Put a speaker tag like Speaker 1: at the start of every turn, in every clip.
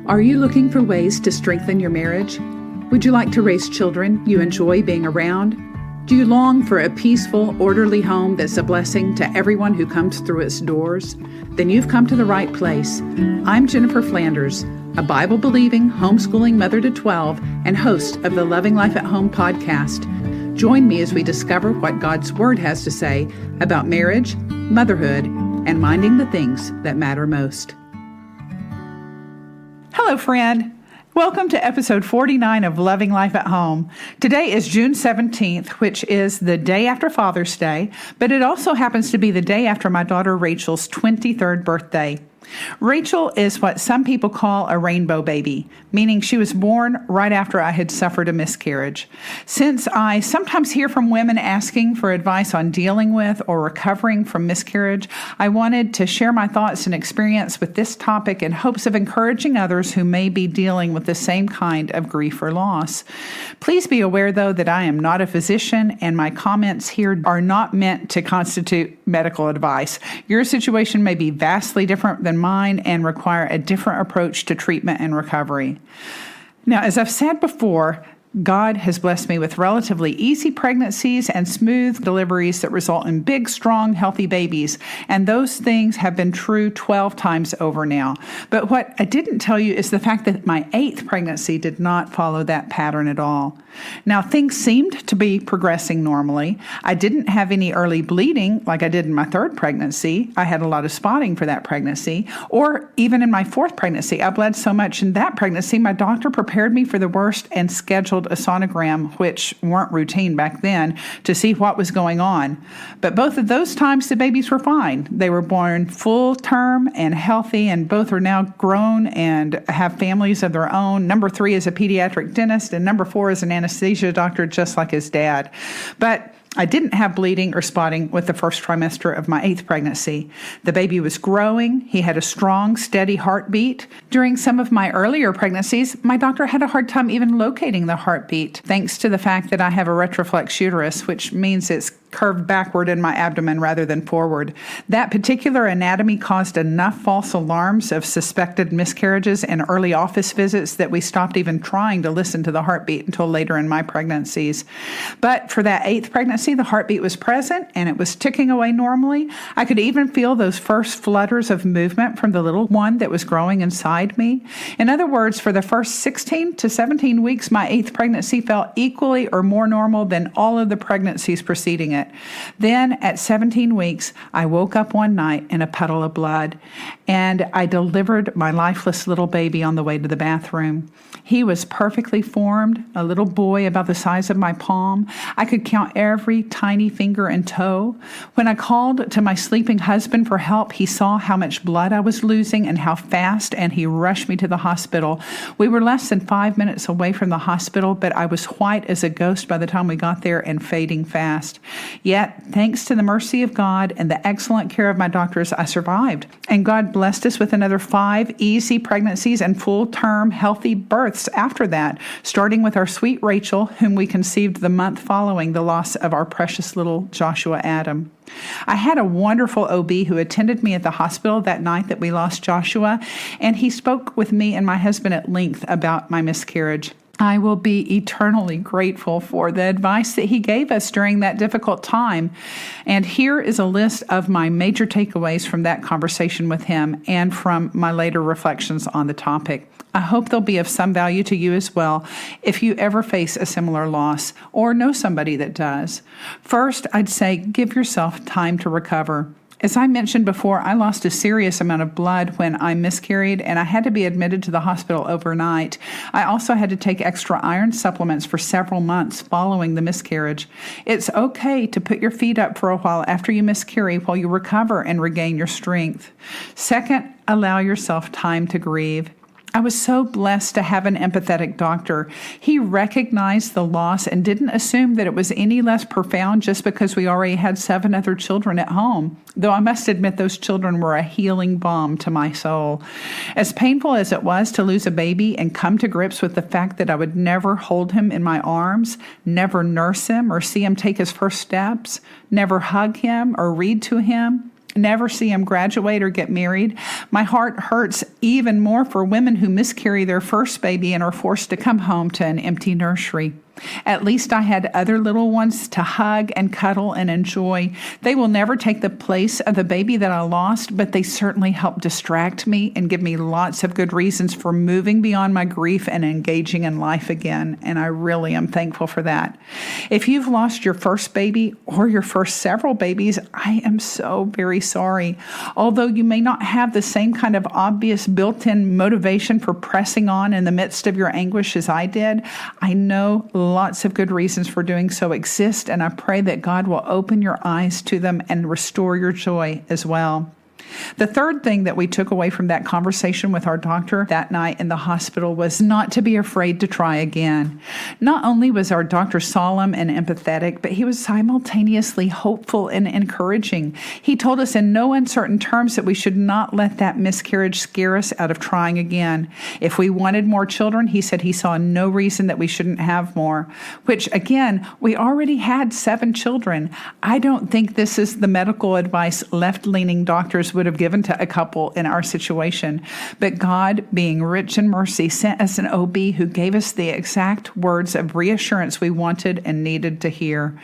Speaker 1: Are you looking for ways to strengthen your marriage? Would you like to raise children you enjoy being around? Do you long for a peaceful, orderly home that's a blessing to everyone who comes through its doors? Then you've come to the right place. I'm Jennifer Flanders, a Bible-believing, homeschooling mother to 12 and host of the Loving Life at Home podcast. Join me as we discover what God's Word has to say about marriage, motherhood, and minding the things that matter most.
Speaker 2: Hello, friend. Welcome to episode 49 of Loving Life at Home. Today is June 17th, which is the day after Father's Day, but it also happens to be the day after my daughter Rachel's 23rd birthday. Rachel is what some people call a rainbow baby, meaning she was born right after I had suffered a miscarriage. Since I sometimes hear from women asking for advice on dealing with or recovering from miscarriage, I wanted to share my thoughts and experience with this topic in hopes of encouraging others who may be dealing with the same kind of grief or loss. Please be aware, though, that I am not a physician and my comments here are not meant to constitute medical advice. Your situation may be vastly different than mine and require a different approach to treatment and recovery. Now, as I've said before, God has blessed me with relatively easy pregnancies and smooth deliveries that result in big, strong, healthy babies. And those things have been true 12 times over now. But what I didn't tell you is the fact that my 8th pregnancy did not follow that pattern at all. Now, things seemed to be progressing normally. I didn't have any early bleeding like I did in my 3rd pregnancy. I had a lot of spotting for that pregnancy. Or even in my 4th pregnancy, I bled so much in that pregnancy, my doctor prepared me for the worst and scheduled a sonogram, which weren't routine back then, to see what was going on. But both of those times, the babies were fine. They were born full term and healthy, and both are now grown and have families of their own. Number 3 is a pediatric dentist, and number 4 is an anesthesia doctor, just like his dad. But I didn't have bleeding or spotting with the first trimester of my 8th pregnancy. The baby was growing. He had a strong, steady heartbeat. During some of my earlier pregnancies, my doctor had a hard time even locating the heartbeat, thanks to the fact that I have a retroflex uterus, which means it's curved backward in my abdomen rather than forward. That particular anatomy caused enough false alarms of suspected miscarriages and early office visits that we stopped even trying to listen to the heartbeat until later in my pregnancies. But for that 8th pregnancy, the heartbeat was present and it was ticking away normally. I could even feel those first flutters of movement from the little one that was growing inside me. In other words, for the first 16 to 17 weeks, my 8th pregnancy felt equally or more normal than all of the pregnancies preceding it. Then at 17 weeks, I woke up one night in a puddle of blood, and I delivered my lifeless little baby on the way to the bathroom. He was perfectly formed, a little boy about the size of my palm. I could count every tiny finger and toe. When I called to my sleeping husband for help, he saw how much blood I was losing and how fast, and he rushed me to the hospital. We were less than 5 minutes away from the hospital, but I was white as a ghost by the time we got there and fading fast. Yet, thanks to the mercy of God and the excellent care of my doctors, I survived. And God blessed us with another 5 easy pregnancies and full-term healthy births after that, starting with our sweet Rachel, whom we conceived the month following the loss of our precious little Joshua Adam. I had a wonderful OB who attended me at the hospital that night that we lost Joshua, and he spoke with me and my husband at length about my miscarriage. I will be eternally grateful for the advice that he gave us during that difficult time. And here is a list of my major takeaways from that conversation with him and from my later reflections on the topic. I hope they'll be of some value to you as well if you ever face a similar loss or know somebody that does. First, I'd say give yourself time to recover. As I mentioned before, I lost a serious amount of blood when I miscarried, and I had to be admitted to the hospital overnight. I also had to take extra iron supplements for several months following the miscarriage. It's okay to put your feet up for a while after you miscarry while you recover and regain your strength. Second, allow yourself time to grieve. I was so blessed to have an empathetic doctor. He recognized the loss and didn't assume that it was any less profound just because we already had 7 other children at home, though I must admit those children were a healing balm to my soul. As painful as it was to lose a baby and come to grips with the fact that I would never hold him in my arms, never nurse him or see him take his first steps, never hug him or read to him, never see him graduate or get married. My heart hurts even more for women who miscarry their first baby and are forced to come home to an empty nursery. At least I had other little ones to hug and cuddle and enjoy. They will never take the place of the baby that I lost, but they certainly help distract me and give me lots of good reasons for moving beyond my grief and engaging in life again, and I really am thankful for that. If you've lost your first baby or your first several babies, I am so very sorry. Although you may not have the same kind of obvious built-in motivation for pressing on in the midst of your anguish as I did, I know lots of good reasons for doing so exist, and I pray that God will open your eyes to them and restore your joy as well. The third thing that we took away from that conversation with our doctor that night in the hospital was not to be afraid to try again. Not only was our doctor solemn and empathetic, but he was simultaneously hopeful and encouraging. He told us in no uncertain terms that we should not let that miscarriage scare us out of trying again. If we wanted more children, he said he saw no reason that we shouldn't have more, which again, we already had 7 children. I don't think this is the medical advice left-leaning doctors would have given to a couple in our situation. But God, being rich in mercy, sent us an OB who gave us the exact words of reassurance we wanted and needed to hear.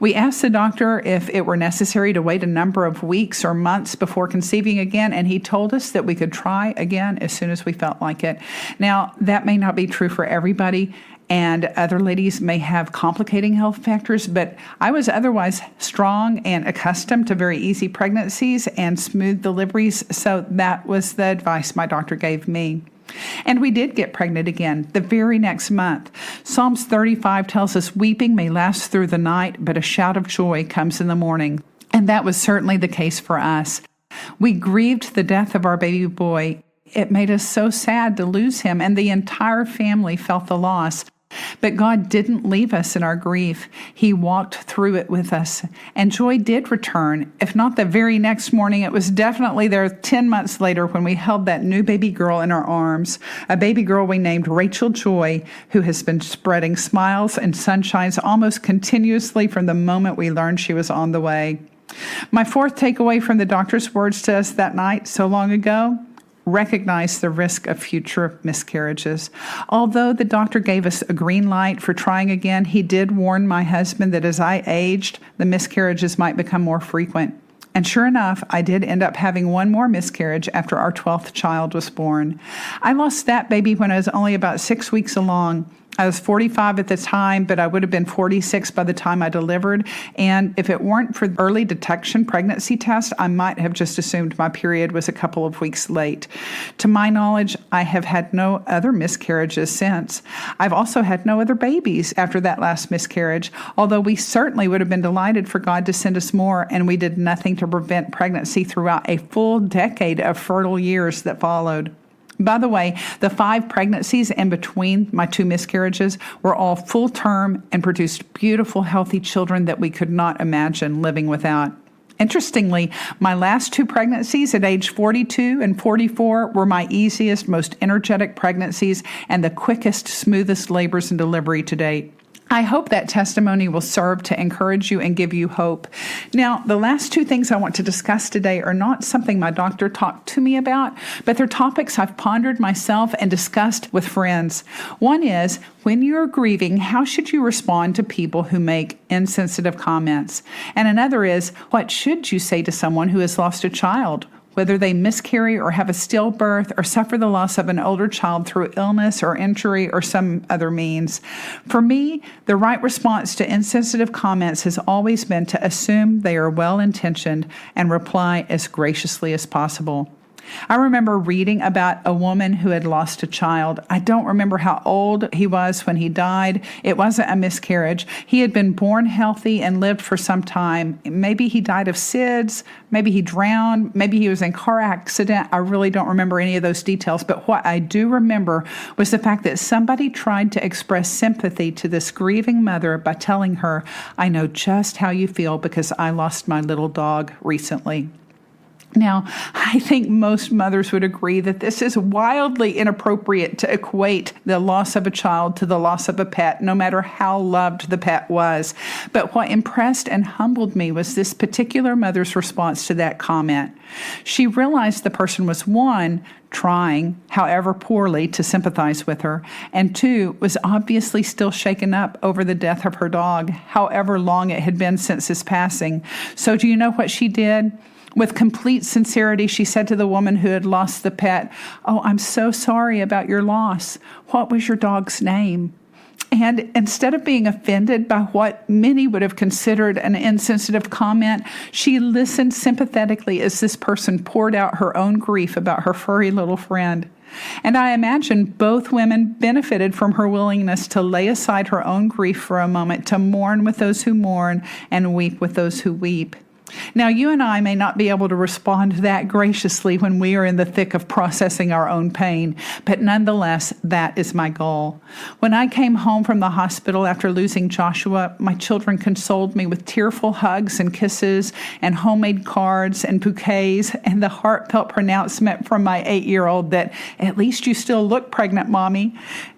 Speaker 2: We asked the doctor if it were necessary to wait a number of weeks or months before conceiving again, and he told us that we could try again as soon as we felt like it. Now, that may not be true for everybody, and other ladies may have complicating health factors, but I was otherwise strong and accustomed to very easy pregnancies and smooth deliveries, so that was the advice my doctor gave me. And we did get pregnant again the very next month. Psalms 35 tells us weeping may last through the night, but a shout of joy comes in the morning. And that was certainly the case for us. We grieved the death of our baby boy. It made us so sad to lose him, and the entire family felt the loss. But God didn't leave us in our grief. He walked through it with us. And joy did return. If not the very next morning, it was definitely there 10 months later when we held that new baby girl in our arms, a baby girl we named Rachel Joy, who has been spreading smiles and sunshines almost continuously from the moment we learned she was on the way. My fourth takeaway from the doctor's words to us that night so long ago: recognize the risk of future miscarriages. Although the doctor gave us a green light for trying again, he did warn my husband that as I aged, the miscarriages might become more frequent. And sure enough, I did end up having one more miscarriage after our 12th child was born. I lost that baby when I was only about 6 weeks along. I was 45 at the time, but I would have been 46 by the time I delivered. And if it weren't for early detection pregnancy tests, I might have just assumed my period was a couple of weeks late. To my knowledge, I have had no other miscarriages since. I've also had no other babies after that last miscarriage, although we certainly would have been delighted for God to send us more, and we did nothing to prevent pregnancy throughout a full decade of fertile years that followed. By the way, the 5 pregnancies in between my 2 miscarriages were all full term and produced beautiful, healthy children that we could not imagine living without. Interestingly, my last 2 pregnancies at age 42 and 44 were my easiest, most energetic pregnancies and the quickest, smoothest labors and delivery to date. I hope that testimony will serve to encourage you and give you hope. Now, the last 2 things I want to discuss today are not something my doctor talked to me about, but they're topics I've pondered myself and discussed with friends. One is, when you're grieving, how should you respond to people who make insensitive comments? And another is, what should you say to someone who has lost a child? Whether they miscarry or have a stillbirth or suffer the loss of an older child through illness or injury or some other means. For me, the right response to insensitive comments has always been to assume they are well-intentioned and reply as graciously as possible. I remember reading about a woman who had lost a child. I don't remember how old he was when he died. It wasn't a miscarriage. He had been born healthy and lived for some time. Maybe he died of SIDS. Maybe he drowned. Maybe he was in a car accident. I really don't remember any of those details. But what I do remember was the fact that somebody tried to express sympathy to this grieving mother by telling her, "I know just how you feel because I lost my little dog recently." Now, I think most mothers would agree that this is wildly inappropriate to equate the loss of a child to the loss of a pet, no matter how loved the pet was. But what impressed and humbled me was this particular mother's response to that comment. She realized the person was, one, trying, however poorly, to sympathize with her, and two, was obviously still shaken up over the death of her dog, however long it had been since his passing. So do you know what she did? With complete sincerity, she said to the woman who had lost the pet, "Oh, I'm so sorry about your loss. What was your dog's name?" And instead of being offended by what many would have considered an insensitive comment, she listened sympathetically as this person poured out her own grief about her furry little friend. And I imagine both women benefited from her willingness to lay aside her own grief for a moment, to mourn with those who mourn and weep with those who weep. Now, you and I may not be able to respond that graciously when we are in the thick of processing our own pain, but nonetheless, that is my goal. When I came home from the hospital after losing Joshua, my children consoled me with tearful hugs and kisses and homemade cards and bouquets and the heartfelt pronouncement from my 8-year-old that, "At least you still look pregnant, Mommy."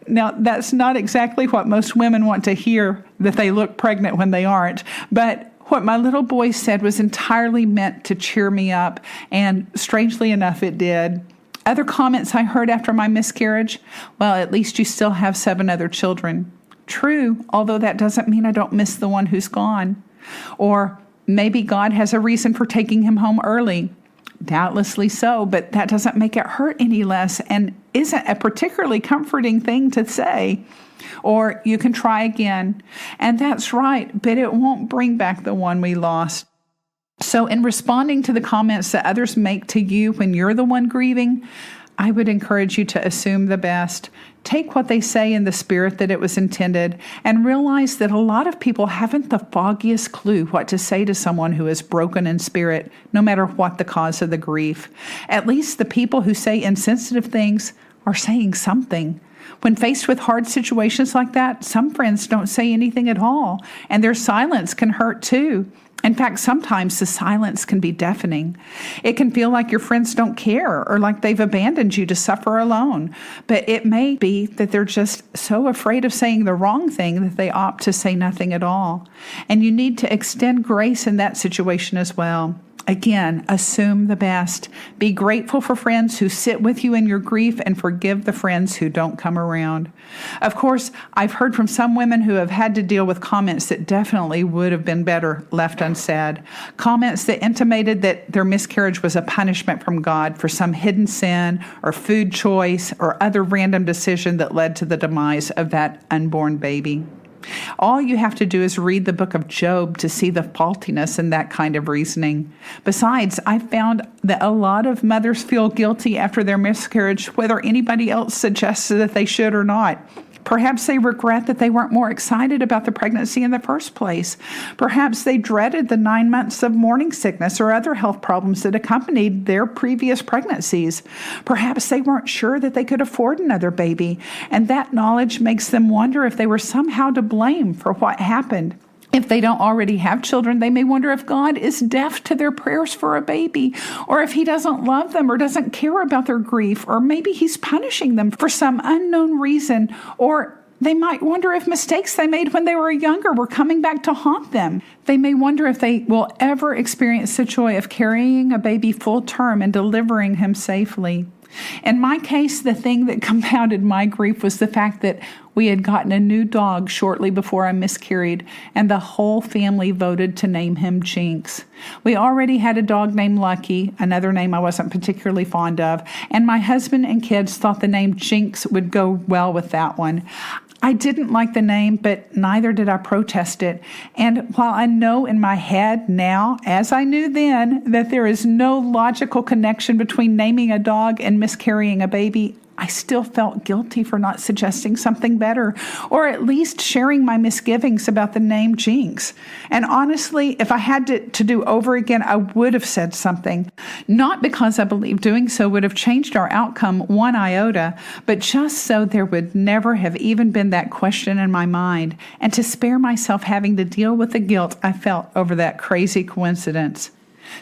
Speaker 2: Now, that's not exactly what most women want to hear, that they look pregnant when they aren't, but what my little boy said was entirely meant to cheer me up, and strangely enough, it did. Other comments I heard after my miscarriage: "Well, at least you still have 7 other children." True, although that doesn't mean I don't miss the one who's gone. Or, "Maybe God has a reason for taking him home early." Doubtlessly so, but that doesn't make it hurt any less and isn't a particularly comforting thing to say. Or, "You can try again." And that's right, but it won't bring back the one we lost. So in responding to the comments that others make to you when you're the one grieving, I would encourage you to assume the best. Take what they say in the spirit that it was intended, and realize that a lot of people haven't the foggiest clue what to say to someone who is broken in spirit, no matter what the cause of the grief. At least the people who say insensitive things are saying something. When faced with hard situations like that, some friends don't say anything at all, and their silence can hurt too. In fact, sometimes the silence can be deafening. It can feel like your friends don't care or like they've abandoned you to suffer alone. But it may be that they're just so afraid of saying the wrong thing that they opt to say nothing at all. And you need to extend grace in that situation as well. Again, assume the best. Be grateful for friends who sit with you in your grief, and forgive the friends who don't come around. Of course, I've heard from some women who have had to deal with comments that definitely would have been better left unsaid. Comments that intimated that their miscarriage was a punishment from God for some hidden sin or food choice or other random decision that led to the demise of that unborn baby. All you have to do is read the book of Job to see the faultiness in that kind of reasoning. Besides, I've found that a lot of mothers feel guilty after their miscarriage, whether anybody else suggests that they should or not. Perhaps they regret that they weren't more excited about the pregnancy in the first place. Perhaps they dreaded the 9 months of morning sickness or other health problems that accompanied their previous pregnancies. Perhaps they weren't sure that they could afford another baby, and that knowledge makes them wonder if they were somehow to blame for what happened. If they don't already have children, they may wonder if God is deaf to their prayers for a baby, or if he doesn't love them or doesn't care about their grief, or maybe he's punishing them for some unknown reason, or they might wonder if mistakes they made when they were younger were coming back to haunt them. They may wonder if they will ever experience the joy of carrying a baby full term and delivering him safely. In my case, the thing that compounded my grief was the fact that we had gotten a new dog shortly before I miscarried, and the whole family voted to name him Jinx. We already had a dog named Lucky, another name I wasn't particularly fond of, and my husband and kids thought the name Jinx would go well with that one. I didn't like the name, but neither did I protest it. And while I know in my head now, as I knew then, that there is no logical connection between naming a dog and miscarrying a baby, I still felt guilty for not suggesting something better, or at least sharing my misgivings about the name Jinx. And honestly, if I had to do over again, I would have said something. Not because I believe doing so would have changed our outcome one iota, but just so there would never have even been that question in my mind, and to spare myself having to deal with the guilt I felt over that crazy coincidence.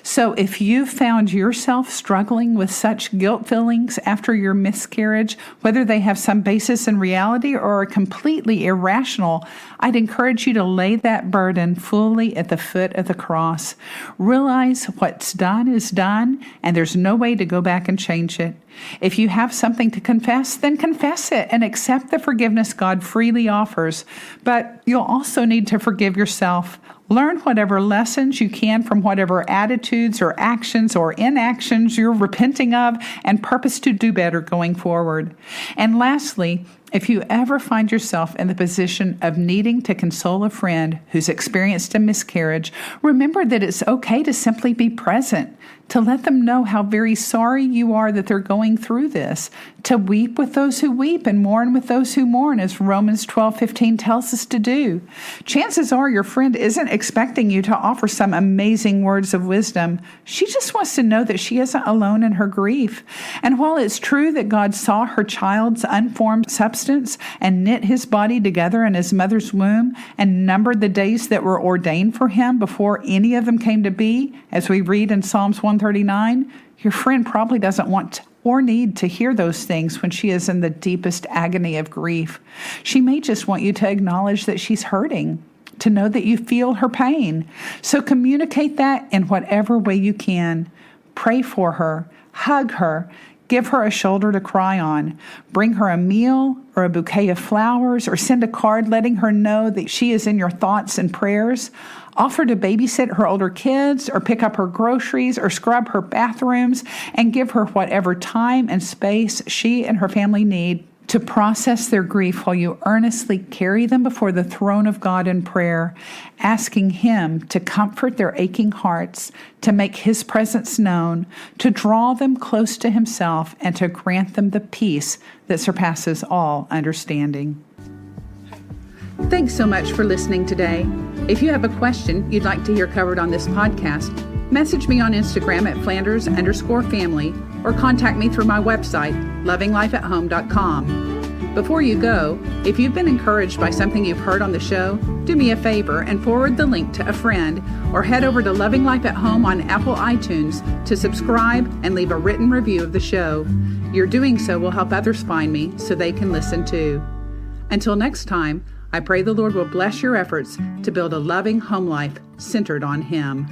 Speaker 2: So if you found yourself struggling with such guilt feelings after your miscarriage, whether they have some basis in reality or are completely irrational, I'd encourage you to lay that burden fully at the foot of the cross. Realize what's done is done, and there's no way to go back and change it. If you have something to confess, then confess it and accept the forgiveness God freely offers. But you'll also need to forgive yourself. Learn whatever lessons you can from whatever attitudes or actions or inactions you're repenting of, and purpose to do better going forward. And lastly, if you ever find yourself in the position of needing to console a friend who's experienced a miscarriage, remember that it's okay to simply be present, to let them know how very sorry you are that they're going through this, to weep with those who weep and mourn with those who mourn, as Romans 12:15 tells us to do. Chances are your friend isn't expecting you to offer some amazing words of wisdom. She just wants to know that she isn't alone in her grief. And while it's true that God saw her child's unformed substance and knit his body together in his mother's womb and numbered the days that were ordained for him before any of them came to be, as we read in Psalms 139, your friend probably doesn't want or need to hear those things when she is in the deepest agony of grief. She may just want you to acknowledge that she's hurting, to know that you feel her pain. So communicate that in whatever way you can. Pray for her, hug her, give her a shoulder to cry on, bring her a meal or a bouquet of flowers, or send a card letting her know that she is in your thoughts and prayers. Offer to babysit her older kids, or pick up her groceries, or scrub her bathrooms, and give her whatever time and space she and her family need to process their grief, while you earnestly carry them before the throne of God in prayer, asking Him to comfort their aching hearts, to make His presence known, to draw them close to Himself, and to grant them the peace that surpasses all understanding.
Speaker 1: Thanks so much for listening today. If you have a question you'd like to hear covered on this podcast, message me on Instagram at Flanders_family, or contact me through my website, lovinglifeathome.com. Before you go, if you've been encouraged by something you've heard on the show, do me a favor and forward the link to a friend, or head over to Loving Life at Home on Apple iTunes to subscribe and leave a written review of the show. Your doing so will help others find me so they can listen too. Until next time, I pray the Lord will bless your efforts to build a loving home life centered on Him.